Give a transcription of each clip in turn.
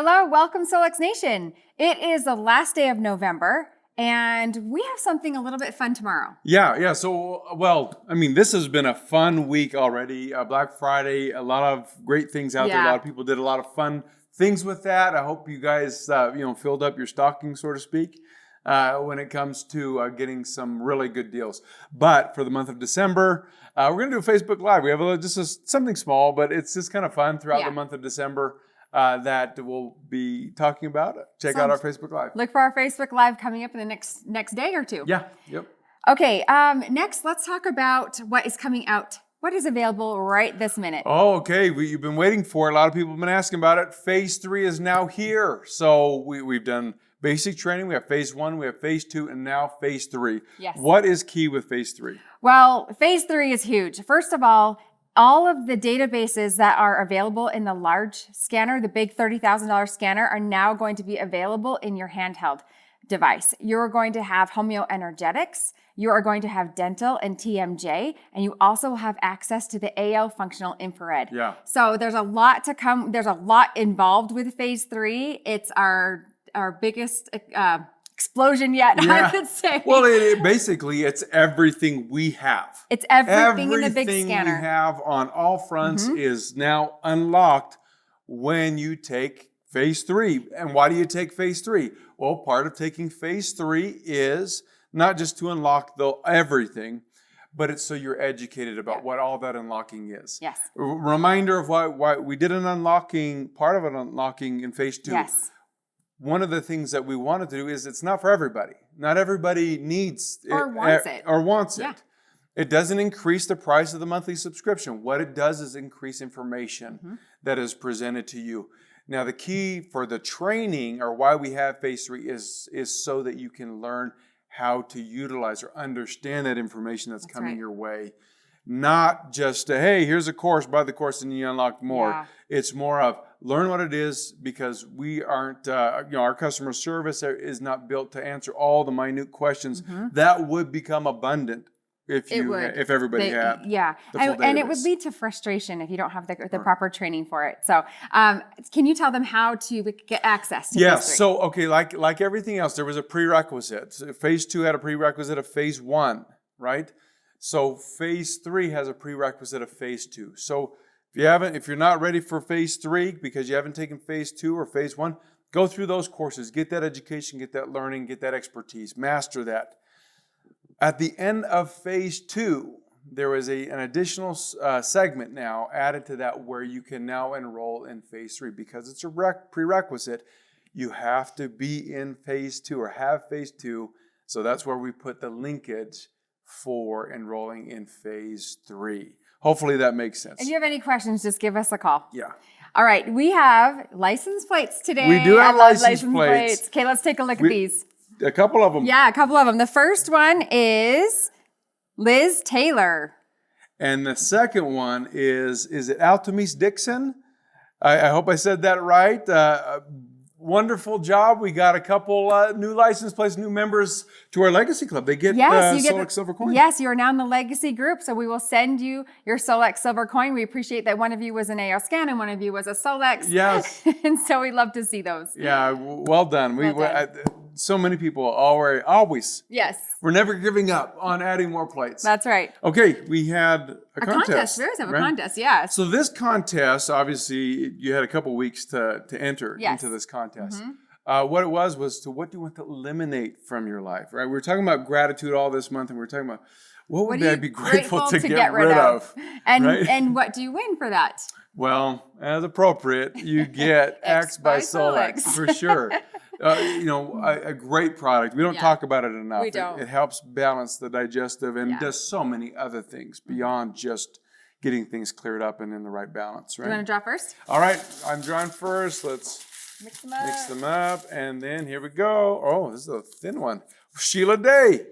Hello, welcome Solex Nation. It is the last day of November and we have something a little bit fun tomorrow. Yeah. So, well, I mean, this has been a fun week already. Black Friday, a lot of great things out there. A lot of people did a lot of fun things with that. I hope you guys, filled up your stocking, so to speak, when it comes to getting some really good deals. But for the month of December, we're going to do a Facebook Live. We have something small, but it's just kind of fun throughout the month of December. That we'll be talking about. Check out our Facebook Live. Look for our Facebook Live coming up in the next day or two. Yeah. Yep. Okay. Next, let's talk about what is coming out. What is available right this minute? Oh, okay. You've been waiting for it. A lot of people have been asking about it. Phase 3 is now here. So we've done basic training. We have phase 1, we have phase 2, and now phase 3. Yes. What is key with phase 3? Well, phase 3 is huge. First of all of the databases that are available in the large scanner, the big $30,000 scanner, are now going to be available in your handheld device. You're going to have homeoenergetics, you are going to have dental and TMJ, and you also have access to the AO functional infrared. Yeah. So there's a lot to come. There's a lot involved with phase 3. It's our biggest explosion yet, I would say. Well, basically, it's everything we have. It's everything in the big scanner. Everything we have on all fronts is now unlocked when you take phase 3. And why do you take phase 3? Well, part of taking phase 3 is not just to unlock everything, but it's so you're educated about what all that unlocking is. Yes. Reminder of why we did part of an unlocking in phase 2. Yes. One of the things that we wanted to do is it's not for everybody. Not everybody needs or wants it. It doesn't increase the price of the monthly subscription. What it does is increase information that is presented to you. Now, the key for the training, or why we have phase 3, is so that you can learn how to utilize or understand that information that's coming your way. Not just, hey, here's a course, buy the course and you unlock more. Yeah. It's more of learn what it is, because we aren't, our customer service is not built to answer all the minute questions. That would become abundant if everybody had. Yeah, and it would lead to frustration if you don't have the proper training for it. So can you tell them how to get access to phase 3? So, okay, like everything else, there was a prerequisite. Phase 2 had a prerequisite of phase 1, right? So phase 3 has a prerequisite of phase 2. So if you're not ready for phase 3 because you haven't taken phase 2 or phase 1, go through those courses, get that education, get that learning, get that expertise, master that. At the end of phase 2, there was an additional segment now added to that where you can now enroll in phase 3 because it's a prerequisite. You have to be in phase 2 or have phase 2. So that's where we put the linkage for enrolling in phase 3. Hopefully that makes sense. If you have any questions, just give us a call. Yeah. All right. We have license plates today. We do have license plates. Okay, let's take a look at these. A couple of them. Yeah, a couple of them. The first one is Liz Taylor. And the second one is it Altimease Dixon? I hope I said that right. Wonderful job. We got a couple new license plates, new members to our Legacy Club. They get Solex Silver Coin. Yes, you are now in the Legacy group, so we will send you your Solex Silver Coin. We appreciate that one of you was an AO Scan and one of you was a Solex. Yes. And so we love to see those. Yeah, well done. So many people always. Yes. We're never giving up on adding more plates. That's right. Okay, we had a contest. We always have a contest, yes. So this contest, obviously, you had a couple weeks to enter into this contest. What it was to what do you want to eliminate from your life, right? We were talking about gratitude all this month, and we were talking about what would I be grateful to get rid of? And what do you win for that? Well, as appropriate, you get X by Solex, for sure. A great product. We don't talk about it enough. We don't. It helps balance the digestive and does so many other things beyond just getting things cleared up and in the right balance, right? You want to draw first? All right, I'm drawing first. Let's mix them up, and then here we go. Oh, this is a thin one. Sheila Day.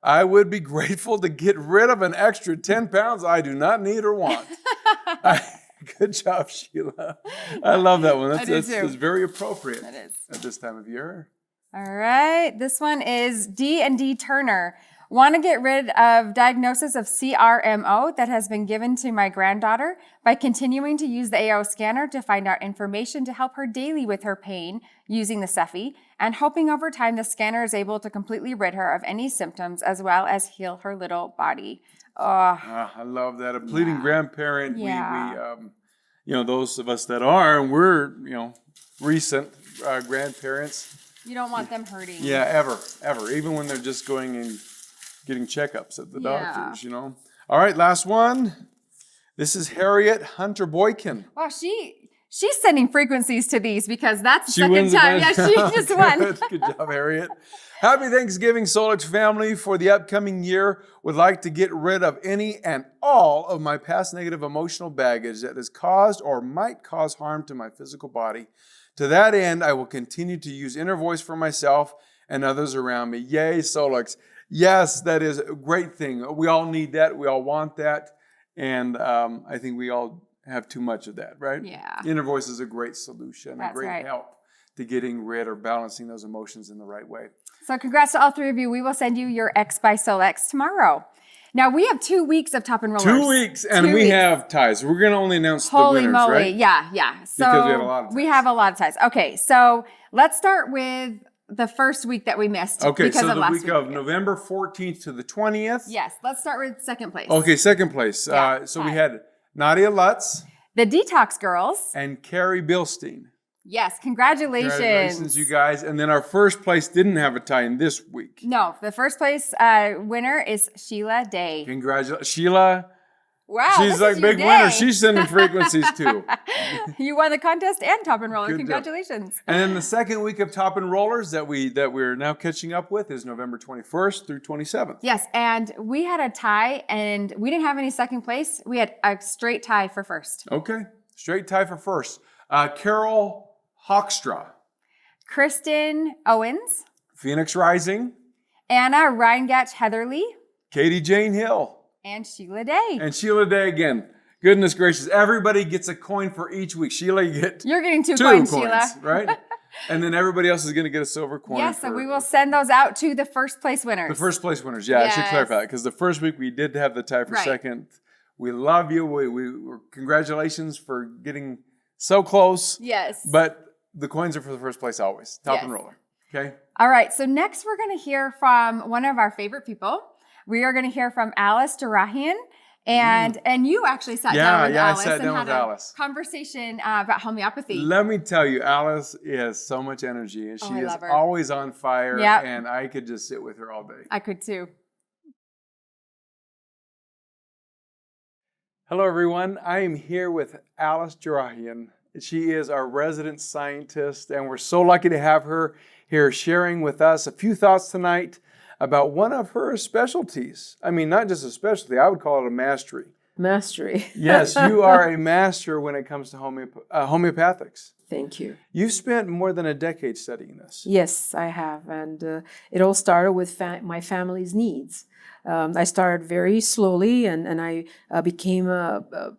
I would be grateful to get rid of an extra 10 pounds I do not need or want. Good job, Sheila. I love that one. That's very appropriate at this time of year. All right. This one is D&D Turner. Want to get rid of diagnosis of CRMO that has been given to my granddaughter by continuing to use the AO scanner to find out information to help her daily with her pain using the Cephi, and hoping over time the scanner is able to completely rid her of any symptoms as well as heal her little body. Oh, I love that. A pleading grandparent. Yeah. We those of us that are, and we're, recent grandparents. You don't want them hurting. Yeah, ever. Even when they're just going and getting checkups at the doctors, All right, last one. This is Harriet Hunter Boykin. Wow, she's sending frequencies to these because that's the She second wins time. again. Yeah, she just won. Good job, Harriet. Happy Thanksgiving, Solix family. For the upcoming year, would like to get rid of any and all of my past negative emotional baggage that has caused or might cause harm to my physical body. To that end, I will continue to use inner voice for myself and others around me. Yay, Solix. Yes, that is a great thing. We all need that. We all want that. And I think we all have too much of that, right? Yeah. Inner voice is a great solution, That's a great right. help to getting rid or balancing those emotions in the right way. So congrats to all three of you. We will send you your X by Solex tomorrow. Now we have 2 weeks of Top Enrollers. 2 weeks, and we have ties. We're going to only announce the Holy winners, moly. right? Yeah. So Because we have a lot of ties. We have a lot of ties. Okay, so let's start with the first week that we missed. Okay, because so of the last week of November 14th to the 20th. Yes, let's start with second place. Okay, second place. Yeah, so we tie. had Nadia Lutz The Detox Girls. and Carrie Bilstein. Yes, congratulations. Congratulations, you guys. And then our first place didn't have a tie in this week. No, the first place winner is Sheila Day. Congratulations. Sheila, Wow, she's this like is your big winner. day. She's sending frequencies too. You won the contest and Top Enroller. Good job. Congratulations. And then the second week of Top Enrollers that we're now catching up with is November 21st through 27th. Yes, and we had a tie, and we didn't have any second place. We had a straight tie for first. Okay, straight tie for first. Carol Hoekstra, Kristen Owens, Phoenix Rising, Anna Reingatch Heatherly, Katie Jane Hill, and Sheila Day. and Sheila Day again. Goodness gracious, everybody gets a coin for each week. Sheila, you get You're getting two coins, Sheila. right? And then everybody else is going to get a silver coin. Yes, so for we will send those out to the first place winners. the first place winners. Yeah, I should Yes. clarify that because the first week we did have the tie for Right. second. We love you. Congratulations for getting so close. Yes. But the coins are for the first place always. Top Yes. Enroller. Okay. All right, so next we're going to hear from one of our favorite people. We are going to hear from Alice Jerahian. And you actually sat down with Alice I sat and down had with a Alice. conversation about homeopathy. Let me tell you, Alice has so much energy and she I is love her. always on fire. Yep. And I could just sit with her all day. I could too. Hello, everyone. I am here with Alice Jerahian. She is our resident scientist, and we're so lucky to have her here sharing with us a few thoughts tonight about one of her specialties. I mean, not just a specialty, I would call it a mastery. Mastery. Yes, you are a master when it comes to homeopathics. Thank you. You've spent more than a decade studying this. Yes, I have. And it all started with my family's needs. I started very slowly and I became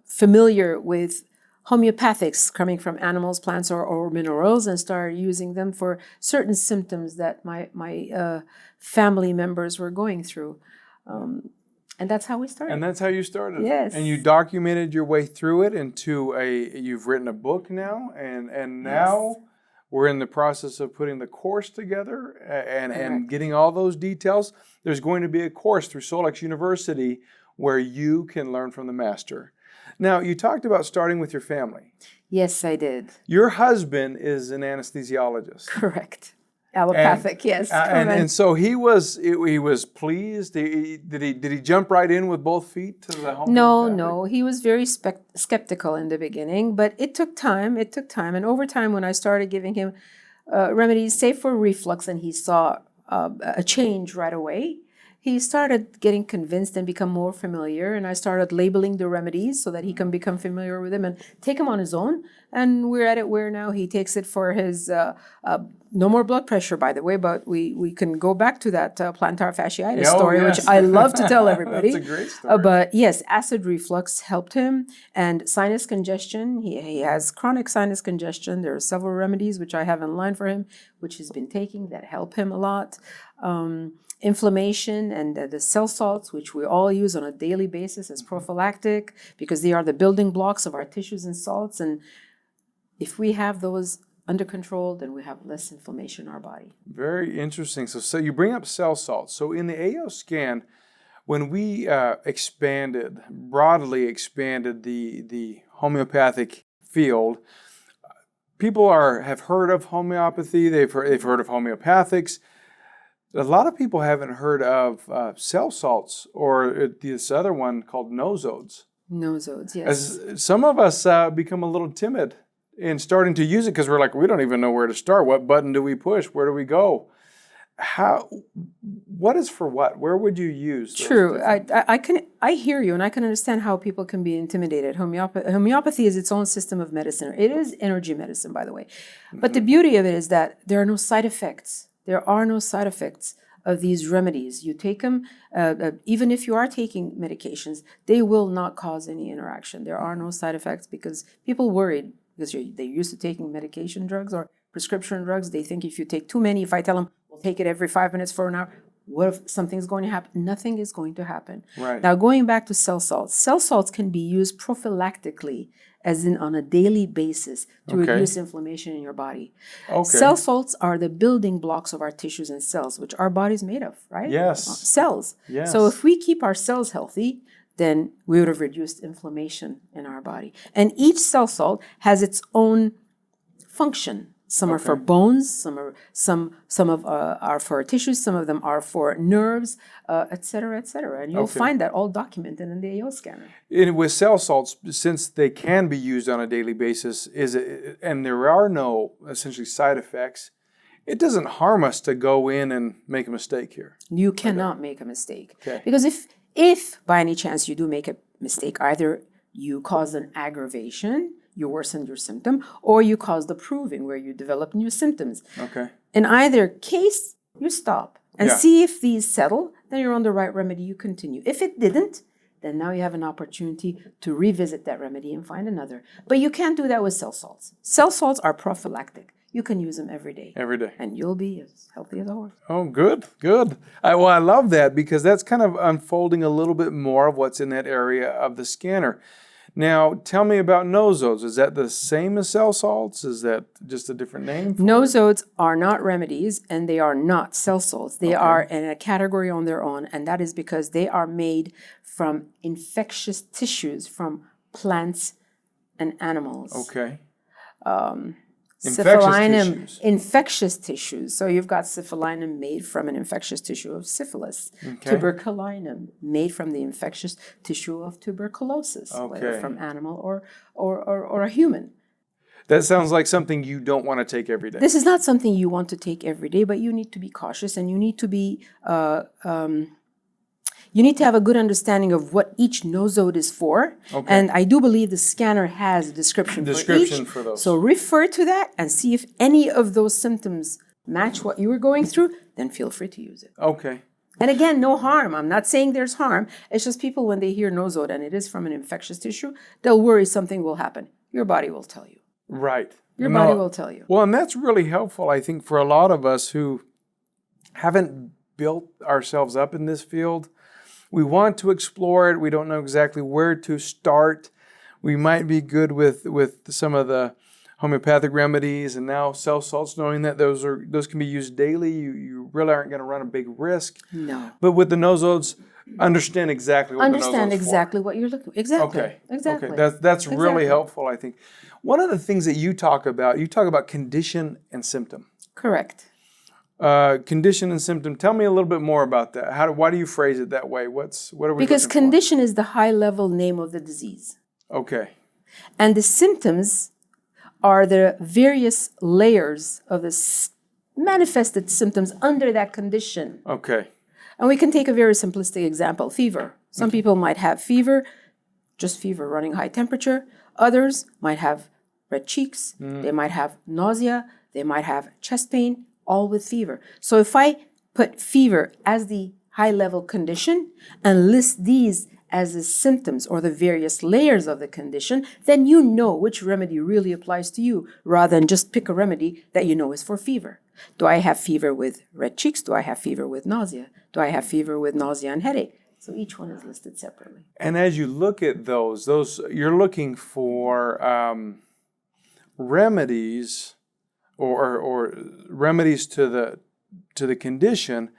familiar with homeopathics coming from animals, plants, or minerals, and started using them for certain symptoms that my family members were going through. And that's how we started. And that's how you started. Yes. And you documented your way through it into you've written a book now, and now we're in the process of putting the course together and getting all those details. There's going to be a course through Solix University where you can learn from the master. Now, you talked about starting with your family. Yes, I did. Your husband is an anesthesiologist. Correct. Allopathic, yes. And so he was pleased. Did he jump right in with both feet to the homeopathic? No. He was very skeptical in the beginning, but it took time. And over time, when I started giving him remedies, say for reflux, and he saw a change right away, he started getting convinced and become more familiar. And I started labeling the remedies so that he can become familiar with them and take them on his own. And we're at it where now he takes it for his, no more blood pressure, by the way, but we can go back to that plantar fasciitis story, yes. which I love to tell everybody. That's a great story. But yes, acid reflux helped him, and sinus congestion. He has chronic sinus congestion. There are several remedies which I have in line for him, which he's been taking that help him a lot. Inflammation and the cell salts, which we all use on a daily basis as prophylactic, because they are the building blocks of our tissues and salts. And if we have those under control, then we have less inflammation in our body. Very interesting. So you bring up cell salts. So in the AO scan, when we broadly expanded the homeopathic field, people have heard of homeopathy. They've heard of homeopathics. A lot of people haven't heard of cell salts or this other one called Nosodes. Nosodes, yes. As some of us become a little timid in starting to use it because we're like, we don't even know where to start. What button do we push? Where do we go? What is for what? Where would you use? True. I hear you, and I can understand how people can be intimidated. Homeopathy is its own system of medicine. It is energy medicine, by the way. But the beauty of it is that there are no side effects. There are no side effects of these remedies. You take them, even if you are taking medications, they will not cause any interaction. There are no side effects because people worried because they're used to taking medication drugs or prescription drugs. They think if you take too many, if I tell them, we'll take it every 5 minutes for an hour, what if something's going to happen? Nothing is going to happen. Right. Now, going back to cell salts can be used prophylactically, as in on a daily basis, to reduce inflammation in your body. Okay. Cell salts are the building blocks of our tissues and cells, which our body's made of, right? Yes. Cells. Yes. So if we keep our cells healthy, then we would have reduced inflammation in our body. And each cell salt has its own function. Some are for bones, some are for tissues, some of them are for nerves, et cetera, et cetera. And you'll find that all documented in the AO scanner. And with cell salts, since they can be used on a daily basis, and there are no essentially side effects, it doesn't harm us to go in and make a mistake here. You cannot make a mistake. Okay. Because if by any chance you do make a mistake, either you cause an aggravation, you worsen your symptom, or you cause the proving where you develop new symptoms. Okay. In either case, you stop and see if these settle, then you're on the right remedy, you continue. If it didn't, then now you have an opportunity to revisit that remedy and find another. But you can't do that with cell salts. Cell salts are prophylactic. You can use them every day. Every day. And you'll be as healthy as a horse. Oh, good. I love that because that's kind of unfolding a little bit more of what's in that area of the scanner. Now, tell me about Nosodes. Is that the same as cell salts? Is that just a different name? Nosodes are not remedies, and they are not cell salts. They are in a category on their own, and that is because they are made from infectious tissues from plants and animals. Okay. Infectious tissues. So you've got syphilinum made from an infectious tissue of syphilis. Okay. Tuberculinum made from the infectious tissue of tuberculosis, whether from animal or a human. That sounds like something you don't want to take every day. This is not something you want to take every day, but you need to be cautious and you need to be you need to have a good understanding of what each nosode is for. Okay. And I do believe the scanner has a description for each. For those. So refer to that and see if any of those symptoms match what you were going through, then feel free to use it. Okay. And again, no harm. I'm not saying there's harm. It's just people, when they hear nosode and it is from an infectious tissue, they'll worry something will happen. Your body will tell you. Right. Your body will tell you. Well, and that's really helpful, I think, for a lot of us who haven't built ourselves up in this field. We want to explore it. We don't know exactly where to start. We might be good with some of the homeopathic remedies and now cell salts, knowing that those can be used daily. You really aren't going to run a big risk. No. But with the Nosodes, understand exactly what the Nosodes exactly what you're looking for. Exactly. Okay. Exactly. Okay. That's really helpful, I think. One of the things that you talk about condition and symptom. Correct. Condition and symptom. Tell me a little bit more about that. Why do you phrase it that way? What are we Because looking for? condition is the high-level name of the disease. Okay. And the symptoms are the various layers of the manifested symptoms under that condition. Okay. And we can take a very simplistic example, fever. Some people might have fever, just fever, running high temperature. Others might have red cheeks, they might have nausea, they might have chest pain, all with fever. So if I put fever as the high-level condition and list these as the symptoms or the various layers of the condition, then you know which remedy really applies to you, rather than just pick a remedy that you know is for fever. Do I have fever with red cheeks? Do I have fever with nausea? Do I have fever with nausea and headache? So each one is listed separately. And as you look at those you're looking for remedies or remedies to the condition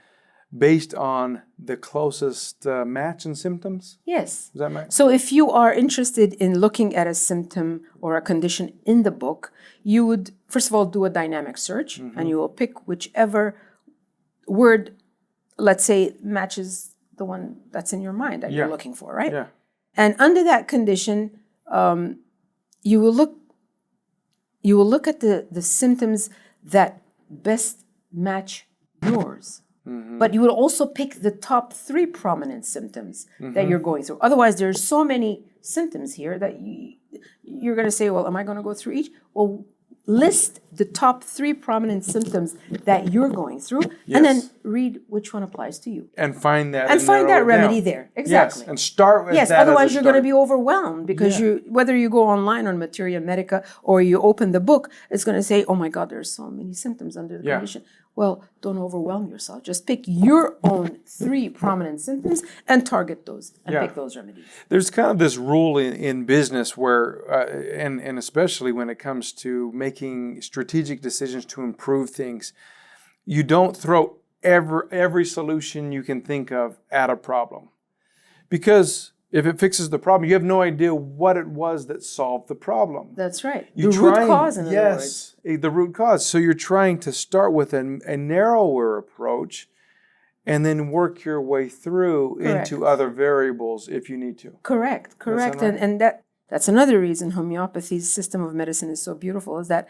based on the closest match in symptoms? Yes. Is that right? So if you are interested in looking at a symptom or a condition in the book, you would, first of all, do a dynamic search, and you will pick whichever word, let's say, matches the one that's in your mind that you're looking for, right? Yeah. And under that condition, you will look at the symptoms that best match yours. But you will also pick the top 3 prominent symptoms that you're going through. Otherwise, there's so many symptoms here that you're going to say, well, am I going to go through each? Well, list the top 3 prominent symptoms that you're going through, and then read which one applies to you. And find that And find that remedy there. Exactly. Yes, and start with Yes, that. otherwise you're going to be overwhelmed because whether you go online on Materia Medica or you open the book, it's going to say, oh my God, there's so many symptoms under the condition. Well, don't overwhelm yourself. Just pick your own 3 prominent symptoms and target those and pick those remedies. There's kind of this rule in business where, and especially when it comes to making strategic decisions to improve things, you don't throw every solution you can think of at a problem. Because if it fixes the problem, you have no idea what it was that solved the problem. That's right. You The root cause, in other words. Yes, the root cause. So you're trying to start with a narrower approach and then work your way through into other variables if you need to. Correct. Right. And that's another reason homeopathy's system of medicine is so beautiful, is that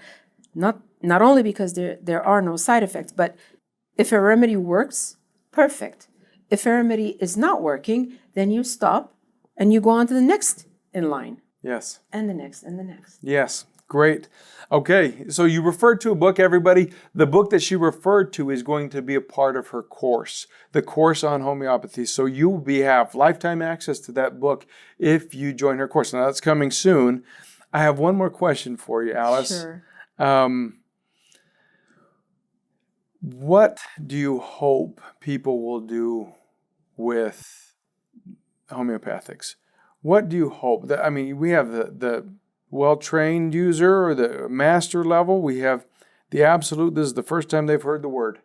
not only because there are no side effects, but if a remedy works, perfect. If a remedy is not working, then you stop and you go on to the next in line. Yes. And the next and the next. Yes. Great. Okay. So you referred to a book, everybody. The book that she referred to is going to be a part of her course, the course on homeopathy. So you will have lifetime access to that book if you join her course. Now that's coming soon. I have one more question for you, Alice. Sure. What do you hope people will do with homeopathics? What do you hope? I mean, we have the well-trained user or the master level. We have the absolute. This is the first time they've heard the word.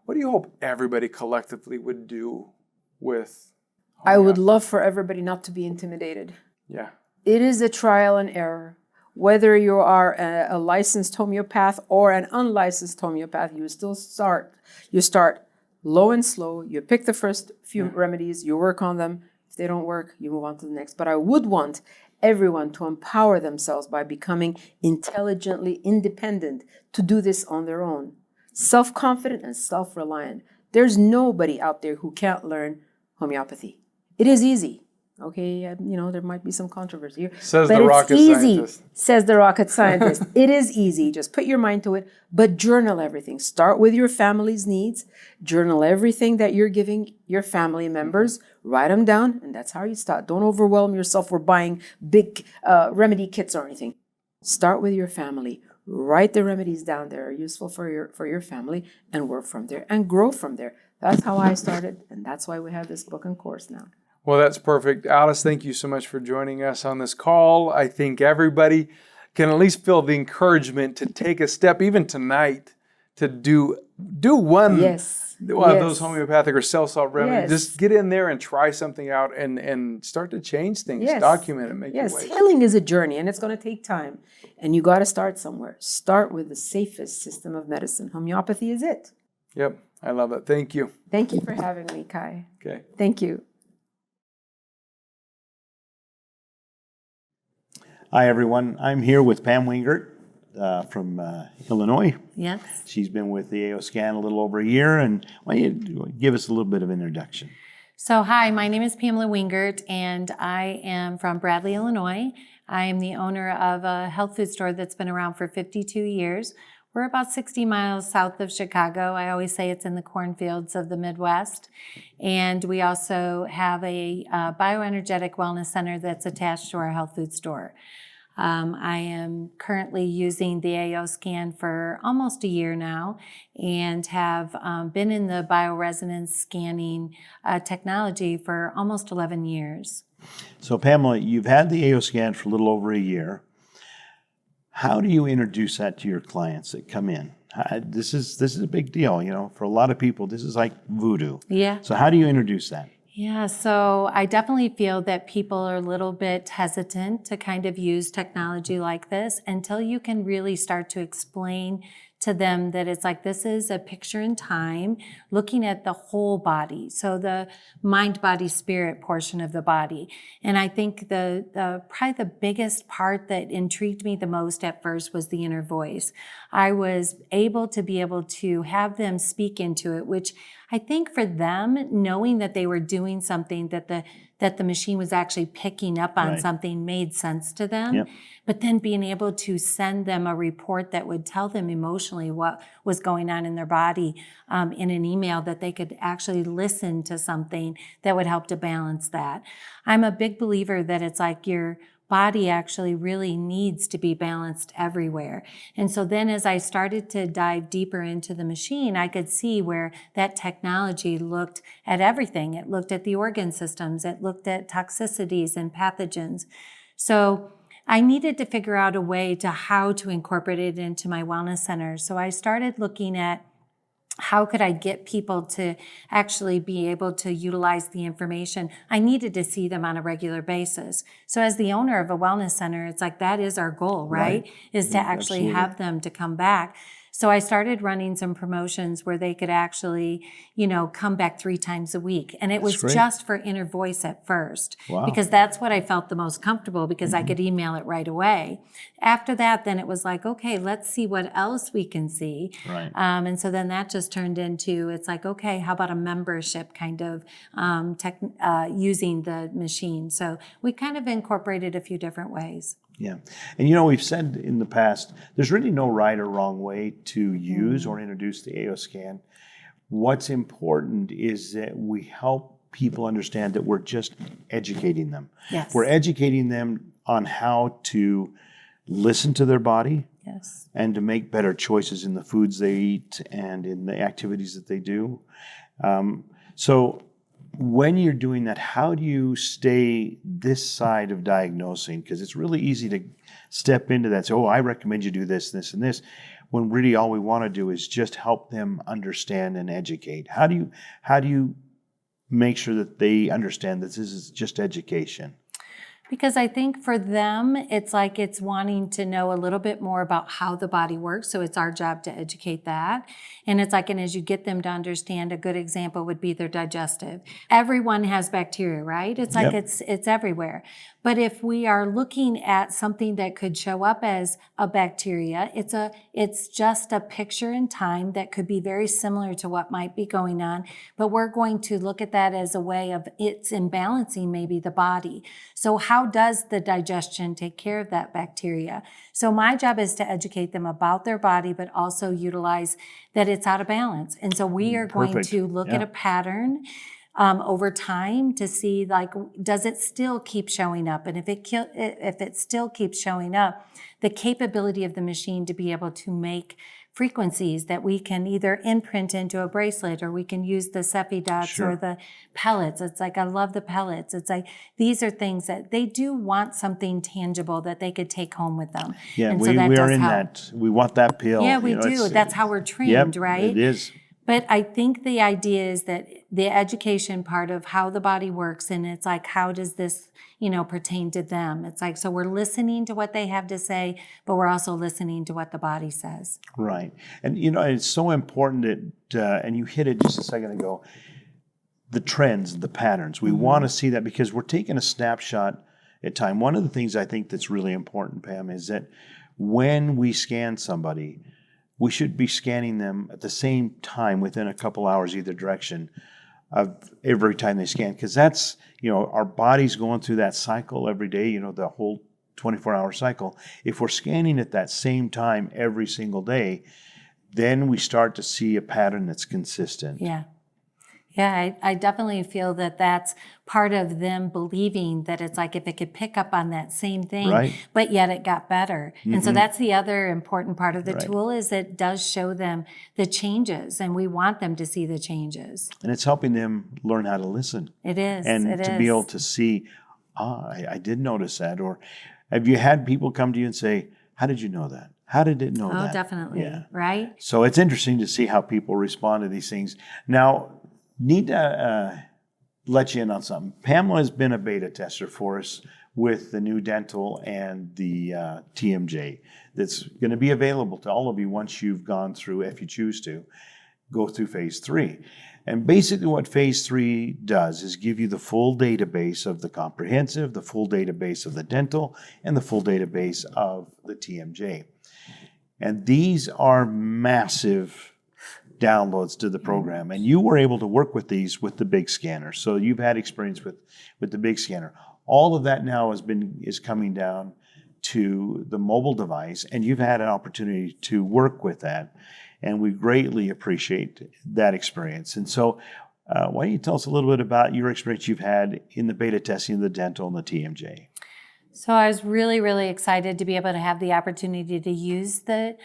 What do you hope everybody collectively would do with homeopathy? I would love for everybody not to be intimidated. Yeah. It is a trial and error. Whether you are a licensed homeopath or an unlicensed homeopath, you still start. You start low and slow. You pick the first few remedies, you work on them. If they don't work, you move on to the next. But I would want everyone to empower themselves by becoming intelligently independent to do this on their own. Self-confident and self-reliant. There's nobody out there who can't learn homeopathy. It is easy. Okay, there might be some controversy here. Says but the it's rocket easy, scientist. says the rocket scientist. It is easy. Just put your mind to it, but journal everything. Start with your family's needs. Journal everything that you're giving your family members. Write them down, and that's how you start. Don't overwhelm yourself with buying big remedy kits or anything. Start with your family. Write the remedies down that are useful for your family, and work from there and grow from there. That's how I started, and that's why we have this book and course now. Well, that's perfect. Alice, thank you so much for joining us on this call. I think everybody can at least feel the encouragement to take a step, even tonight, to do one of those homeopathic or self-help remedies. Yes. Just get in there and try something out and start to change things. Yes. Document it, make your way. Healing is a journey, and it's going to take time. And you got to start somewhere. Start with the safest system of medicine. Homeopathy is it. Yep, I love it. Thank you. Thank you for having me, Kai. Okay. Thank you. Hi, everyone. I'm here with Pam Wingert from Illinois. Yes. She's been with the AO Scan a little over a year, and why don't you give us a little bit of an introduction? So, hi, my name is Pamela Wingert, and I am from Bradley, Illinois. I am the owner of a health food store that's been around for 52 years. We're about 60 miles south of Chicago. I always say it's in the cornfields of the Midwest. And we also have a bioenergetic wellness center that's attached to our health food store. I am currently using the AO scan for almost a year now and have been in the bioresonance scanning technology for almost 11 years. So Pamela, you've had the AO scan for a little over a year. How do you introduce that to your clients that come in? This is a big deal, you know, for a lot of people. This is like voodoo. Yeah. So how do you introduce that? Yeah, so I definitely feel that people are a little bit hesitant to kind of use technology like this until you can really start to explain to them that it's like this is a picture in time looking at the whole body, so the mind, body, spirit portion of the body. And I think the probably the biggest part that intrigued me the most at first was the inner voice. I was able to have them speak into it, which I think for them, knowing that they were doing something that the machine was actually picking up on Right. something made sense to them. Yep. But then being able to send them a report that would tell them emotionally what was going on in their body in an email that they could actually listen to something that would help to balance that. I'm a big believer that it's like your body actually really needs to be balanced everywhere. And so then as I started to dive deeper into the machine, I could see where that technology looked at everything. It looked at the organ systems. It looked at toxicities and pathogens. So I needed to figure out a way to how to incorporate it into my wellness center. So I started looking at how could I get people to actually be able to utilize the information? I needed to see them on a regular basis. So as the owner of a wellness center, it's like that is our goal, right? Is to actually absolutely. have them to come back. So I started running some promotions where they could actually, come back 3 times a week. And it was great. just for inner voice at first, Wow. because that's what I felt the most comfortable because I could email it right away. After that, then it was like, okay, let's see what else we can see. Right. And so then that just turned into, it's like, okay, how about a membership kind of using the machine? So we kind of incorporated a few different ways. Yeah. And we've said in the past, there's really no right or wrong way to use or introduce the AO scan. What's important is that we help people understand that we're just educating them. Yes. We're educating them on how to listen to their body Yes. and to make better choices in the foods they eat and in the activities that they do. So when you're doing that, how do you stay this side of diagnosing? Because it's really easy to step into that and say, oh, I recommend you do this, this, and this, when really all we want to do is just help them understand and educate. How do you make sure that they understand that this is just education? Because I think for them, it's like it's wanting to know a little bit more about how the body works. So it's our job to educate that. And it's like, and as you get them to understand, a good example would be their digestive. Everyone has bacteria, right? It's like Yep. it's everywhere. But if we are looking at something that could show up as a bacteria, it's just a picture in time that could be very similar to what might be going on. But we're going to look at that as a way of it's imbalancing maybe the body. So how does the digestion take care of that bacteria? So my job is to educate them about their body, but also utilize that it's out of balance. And so we are going Perfect. to look at a pattern over time to see, like, does it still keep showing up? And if it still keeps showing up, the capability of the machine to be able to make frequencies that we can either imprint into a bracelet, or we can use the Cephi dots Sure. or the pellets. It's like, I love the pellets. It's like, these are things that they do want something tangible that they could take home with them. Yeah, and we so that are does in help. that. We want that pill. Yeah, we do. it's- That's how we're trained, Yep, right? it is. But I think the idea is that the education part of how the body works, and it's like, how does this, pertain to them? It's like, so we're listening to what they have to say, but we're also listening to what the body says. Right. And, it's so important that, and you hit it just a second ago, the trends, the patterns. We want to see that because we're taking a snapshot at time. One of the things I think that's really important, Pam, is that when we scan somebody, we should be scanning them at the same time within a couple hours either direction of every time they scan. Because that's, our body's going through that cycle every day, the whole 24-hour cycle. If we're scanning at that same time every single day, then we start to see a pattern that's consistent. Yeah. Yeah, I definitely feel that that's part of them believing that it's like if it could pick up on that same thing, Right. but yet it got better. And so that's the other important part of the Right. tool is it does show them the changes, and we want them to see the changes. And it's helping them learn how to listen. It is. And it to is. be able to see, I did notice that. Or have you had people come to you and say, how did you know that? How did it know that? Oh, definitely. Yeah. Right? So it's interesting to see how people respond to these things. Now, need to let you in on something. Pamela has been a beta tester for us with the new dental and the TMJ that's going to be available to all of you once you've gone through, if you choose to, go through phase 3. And basically what phase 3 does is give you the full database of the comprehensive, the full database of the dental, and the full database of the TMJ. And these are massive downloads to the program. And you were able to work with these with the big scanner. So you've had experience with the big scanner. All of that now is coming down to the mobile device, and you've had an opportunity to work with that. And we greatly appreciate that experience. And so why don't you tell us a little bit about your experience you've had in the beta testing of the dental and the TMJ? So I was really, really excited to be able to have the opportunity to use the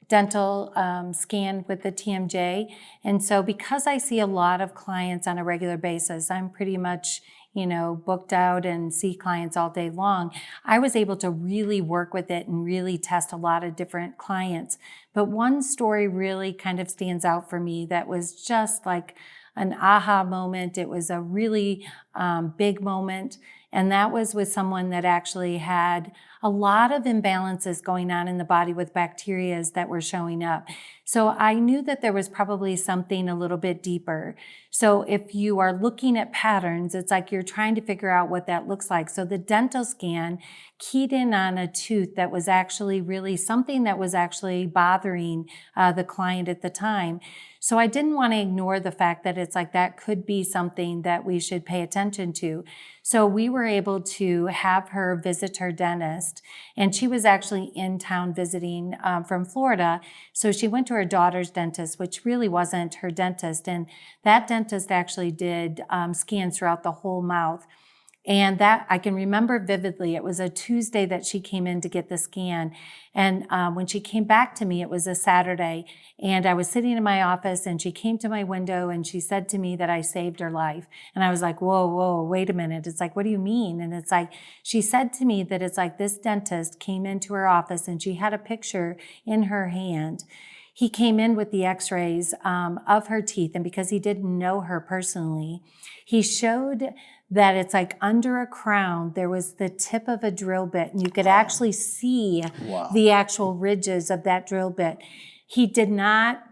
dental scan with the TMJ. And so because I see a lot of clients on a regular basis, I'm pretty much, booked out and see clients all day long. I was able to really work with it and really test a lot of different clients. But one story really kind of stands out for me that was just like an aha moment. It was a really big moment. And that was with someone that actually had a lot of imbalances going on in the body with bacteria that were showing up. So I knew that there was probably something a little bit deeper. So if you are looking at patterns, it's like you're trying to figure out what that looks like. So the dental scan keyed in on a tooth that was actually really something that was actually bothering the client at the time. So I didn't want to ignore the fact that it's like that could be something that we should pay attention to. So we were able to have her visit her dentist, and she was actually in town visiting from Florida. So she went to her daughter's dentist, which really wasn't her dentist. And that dentist actually did scans throughout the whole mouth. And that I can remember vividly. It was a Tuesday that she came in to get the scan. And when she came back to me, it was a Saturday. And I was sitting in my office and she came to my window and she said to me that I saved her life. And I was like, whoa, wait a minute. It's like, what do you mean? And it's like, she said to me that it's like this dentist came into her office and she had a picture in her hand. He came in with the x-rays of her teeth. And because he didn't know her personally, he showed that it's like under a crown, there was the tip of a drill bit, and you could actually see the actual ridges of that drill bit. He did not,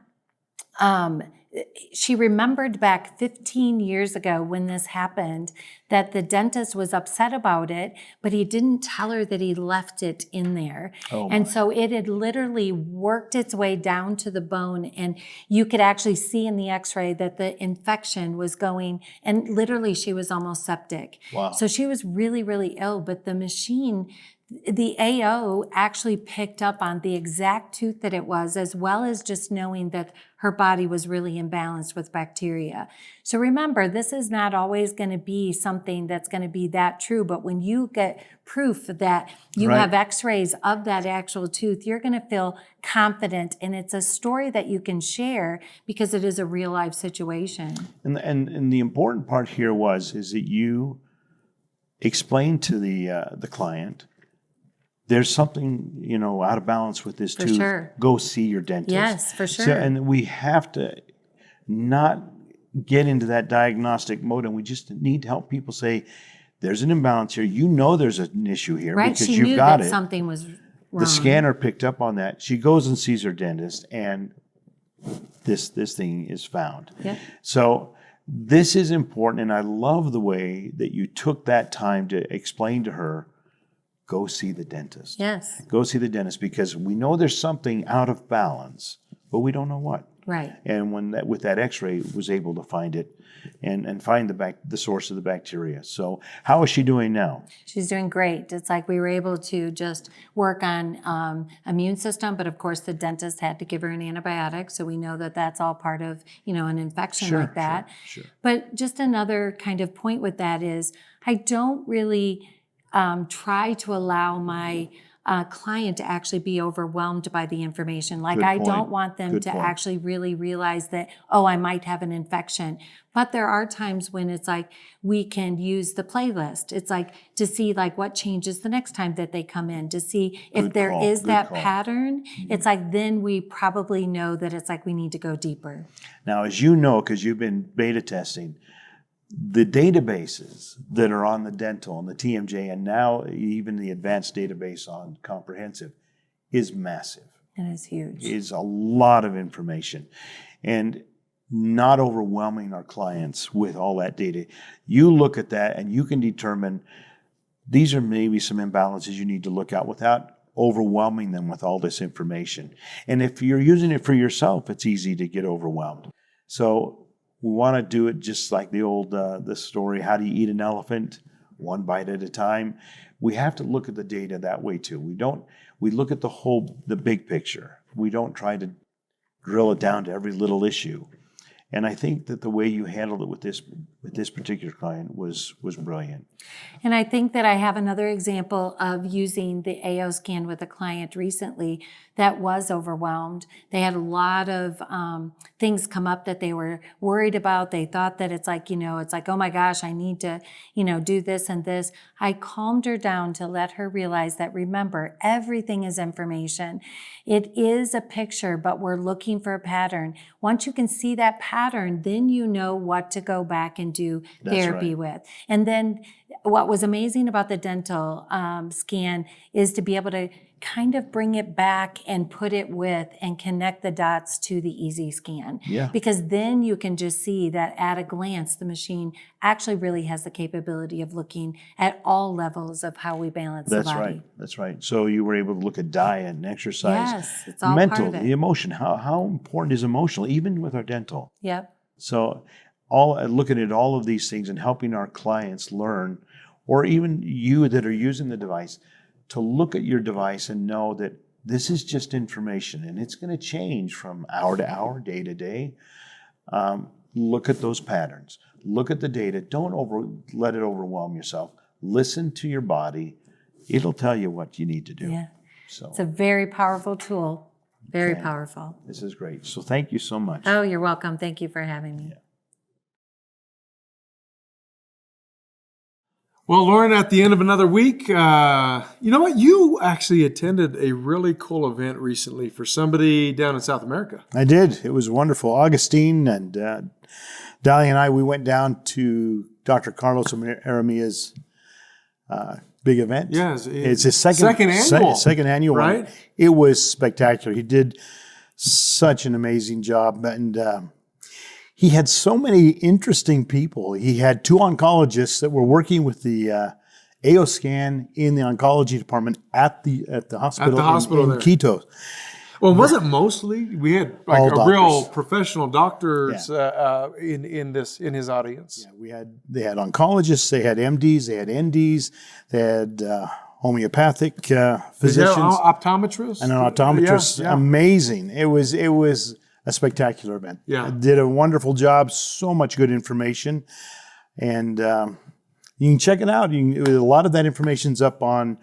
she remembered back 15 years ago when this happened that the dentist was upset about it, but he didn't tell her that he left it in there. And so it had literally worked its way down to the bone, and you could actually see in the x-ray that the infection was going, and literally she was almost septic. Wow. So she was really, really ill, but the machine, the AO actually picked up on the exact tooth that it was, as well as just knowing that her body was really imbalanced with bacteria. So remember, this is not always going to be something that's going to be that true, but when you get proof that you have x-rays of that actual tooth, you're going to feel confident, and it's a story that you can share because it is a real life situation. And the important part here is that you explained to the client, there's something, out of balance with this tooth. Sure. Go see your dentist. Yes, for sure. So, and we have to not get into that diagnostic mode, and we just need to help people say, there's an imbalance here. There's an issue here because She you've knew got that it. something was wrong. The scanner picked up on that. She goes and sees her dentist, and this thing is found. Yep. So this is important, and I love the way that you took that time to explain to her, go see the dentist. Yes. Go see the dentist because we know there's something out of balance, but we don't know what. Right. And with that X-ray, was able to find it and find the source of the bacteria. So how is she doing now? She's doing great. It's like we were able to just work on immune system, but of course the dentist had to give her an antibiotic, so we know that that's all part of an infection like that. Sure. But just another kind of point with that is I don't really try to allow my client to actually be overwhelmed by the information. Like Good I point. don't want them Good to point. actually really realize that, oh, I might have an infection. But there are times when it's like we can use the playlist. It's like to see like what changes the next time that they come in, to see if Good there call. is Good that call. pattern. It's like then we probably know that it's like we need to go deeper. Now, as you know, because you've been beta testing, the databases that are on the dental and the TMJ, and now even the advanced database on comprehensive, is massive. It is huge. It's a lot of information. And not overwhelming our clients with all that data. You look at that and you can determine these are maybe some imbalances you need to look at without overwhelming them with all this information. And if you're using it for yourself, it's easy to get overwhelmed. So we want to do it just like the old the story, how do you eat an elephant? One bite at a time. We have to look at the data that way too. We look at the big picture. We don't try to drill it down to every little issue. And I think that the way you handled it with this particular client was brilliant. And I think that I have another example of using the AO scan with a client recently that was overwhelmed. They had a lot of things come up that they were worried about. They thought that it's like, oh my gosh, I need to, do this and this. I calmed her down to let her realize that, remember, everything is information. It is a picture, but we're looking for a pattern. Once you can see that pattern, then you know what to go back and do therapy with. And then what was amazing about the dental scan is to be able to kind of bring it back and put it with and connect the dots to the easy scan. Yeah. Because then you can just see that at a glance, the machine actually really has the capability of looking at all levels of how we balance the body. That's right. So you were able to look at diet and exercise. Yes, it's all mental, part of it. the emotion. How important is emotional, even with our dental? Yep. So looking at all of these things and helping our clients learn, or even you that are using the device, to look at your device and know that this is just information and it's going to change from hour to hour, day to day. Look at those patterns. Look at the data. Don't let it overwhelm yourself. Listen to your body. It'll tell you what you need to do. Yeah. So It's a very powerful tool. Very Okay. powerful. this is great. So thank you so much. Oh, you're welcome. Thank you for having me. Well, Loran, at the end of another week, you know what? You actually attended a really cool event recently for somebody down in South America. I did. It was wonderful. Augustine and Dahlia and I, we went down to Dr. Carlos Aramia's big event. Yes, It's his second annual, second annual one. right? It was spectacular. He did such an amazing job. And he had so many interesting people. He had two oncologists that were working with the AO scan in the oncology department at the hospital, in there. Quito. Well, it wasn't mostly. We had like All a real doctors. professional doctors in his audience. Yeah, they had oncologists, they had MDs, they had NDs, they had homeopathic Is there physicians an optometrist? and an optometrist. Yeah. Amazing. It was a spectacular event. Yeah. Did a wonderful job. So much good information, and you can check it out. A lot of that information's up on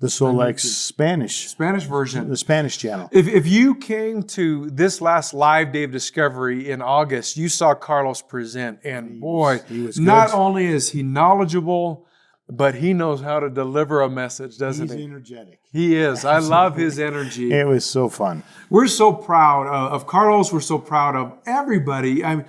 the Solex Spanish version. the Spanish channel. If you came to this last live day of discovery in August, you saw Carlos present, and he was not good. only is he knowledgeable, but he knows how to deliver a message, doesn't He's he? energetic. He is. I love his energy. It was so fun. We're so proud of Carlos. We're so proud of everybody. I mean,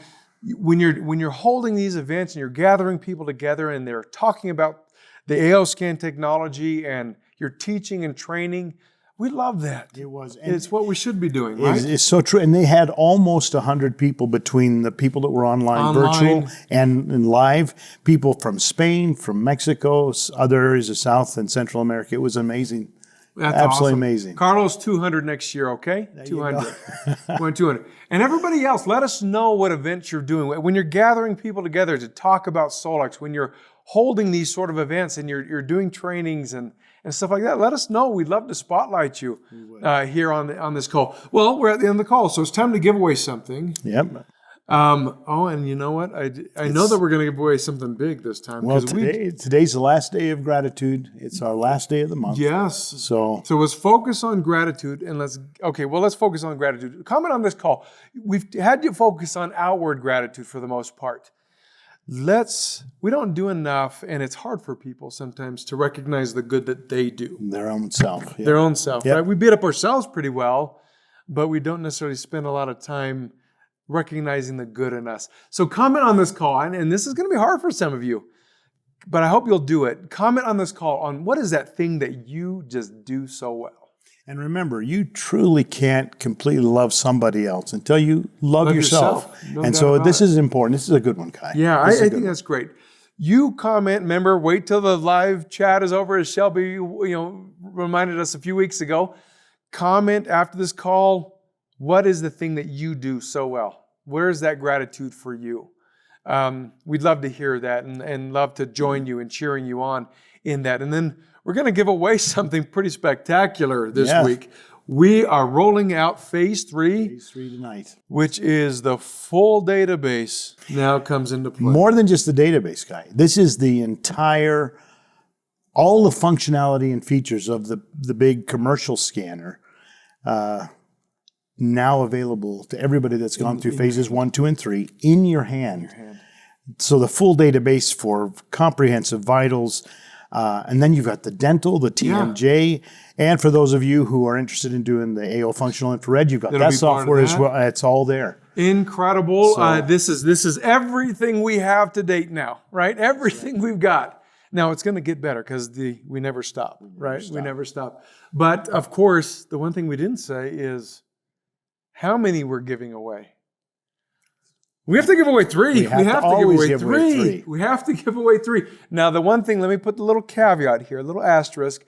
when you're holding these events and you're gathering people together and they're talking about the AO scan technology and you're teaching and training, we love that. It was. It's what we should be doing, right? It's so true. And they had almost 100 people between the people that were online. Virtual and live, people from Spain, from Mexico, other areas of South and Central America. It was amazing. That's Absolutely awesome. amazing. Carlos, 200 next year, okay? you 200. Going 200. And everybody else, let us know what events you're doing. When you're gathering people together to talk about Solex, when you're holding these sort of events and you're doing trainings and stuff like that, let us know. We'd love to spotlight you here on this call. Well, we're at the end of the call, so it's time to give away something. Yep. And you know what? I know that we're going to give away something big this time. Well, 'cause today's the last day of gratitude. It's our last day of the month. Yes. So let's focus on gratitude and let's focus on gratitude. Comment on this call. We've had you focus on outward gratitude for the most part. We don't do enough, and it's hard for people sometimes to recognize the good that they do. their own self. Yeah. Their own self, Yep. right? We beat up ourselves pretty well, but we don't necessarily spend a lot of time recognizing the good in us. So comment on this call, and this is going to be hard for some of you, but I hope you'll do it. Comment on this call on what is that thing that you just do so well. And remember, you truly can't completely love somebody else until you love yourself. No And doubt so about this it. is important. This is a good one, Kai. Yeah, I This is a think good that's great. You comment, remember, wait till the live chat is over, as Shelby reminded us a few weeks ago. Comment after this call, what is the thing that you do so well? Where is that gratitude for you? We'd love to hear that and love to join you in cheering you on in that. And then we're going to give away something pretty spectacular this week. We are rolling out phase 3, Phase 3 tonight. which is the full database now comes into play. More than just the database, Kai. This is the entire, all the functionality and features of the big commercial scanner now available to everybody that's gone through phases 1, 2, and 3 in your hand. So the full database for comprehensive vitals, and then you've got the dental, the TMJ, and for those of you who are interested in doing the AO functional infrared, you've got That'll that be part of software as that. well. It's all there. Incredible. So- This is everything we have to date now, right? Everything we've got. Now it's going to get better because we never stop, right? We never stop. But of course, the one thing we didn't say is how many we're giving away. We have to give away 3. We have to always give away 3. We have to give away 3. Now, the one thing, let me put the little caveat here, a little asterisk.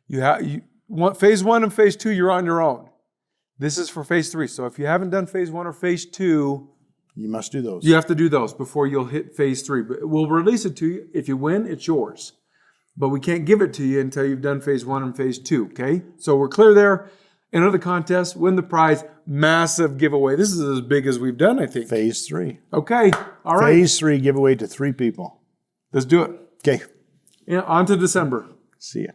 You want phase 1 and phase 2, you're on your own. This is for phase 3. So if you haven't done phase 1 or phase 2, You must do those. you have to do those before you'll hit phase 3. But we'll release it to you. If you win, it's yours. But we can't give it to you until you've done phase 1 and phase 2, okay? So we're clear there. Enter the contest, win the prize, massive giveaway. This is as big as we've done, I think. Phase 3. Okay, all right. Phase 3 giveaway to 3 people. Let's do it. Okay. Yeah, on to December. See ya.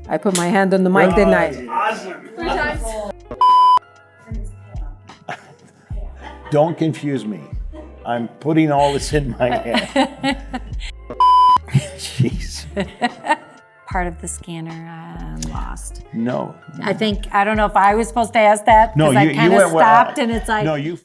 I put my hand on the mic, didn't I? Don't confuse me. I'm putting all this in my head. Jeez. Part of the scanner lost. No. I don't know if I was supposed to ask that No, because I you kind of went well. stopped and it's like, No, you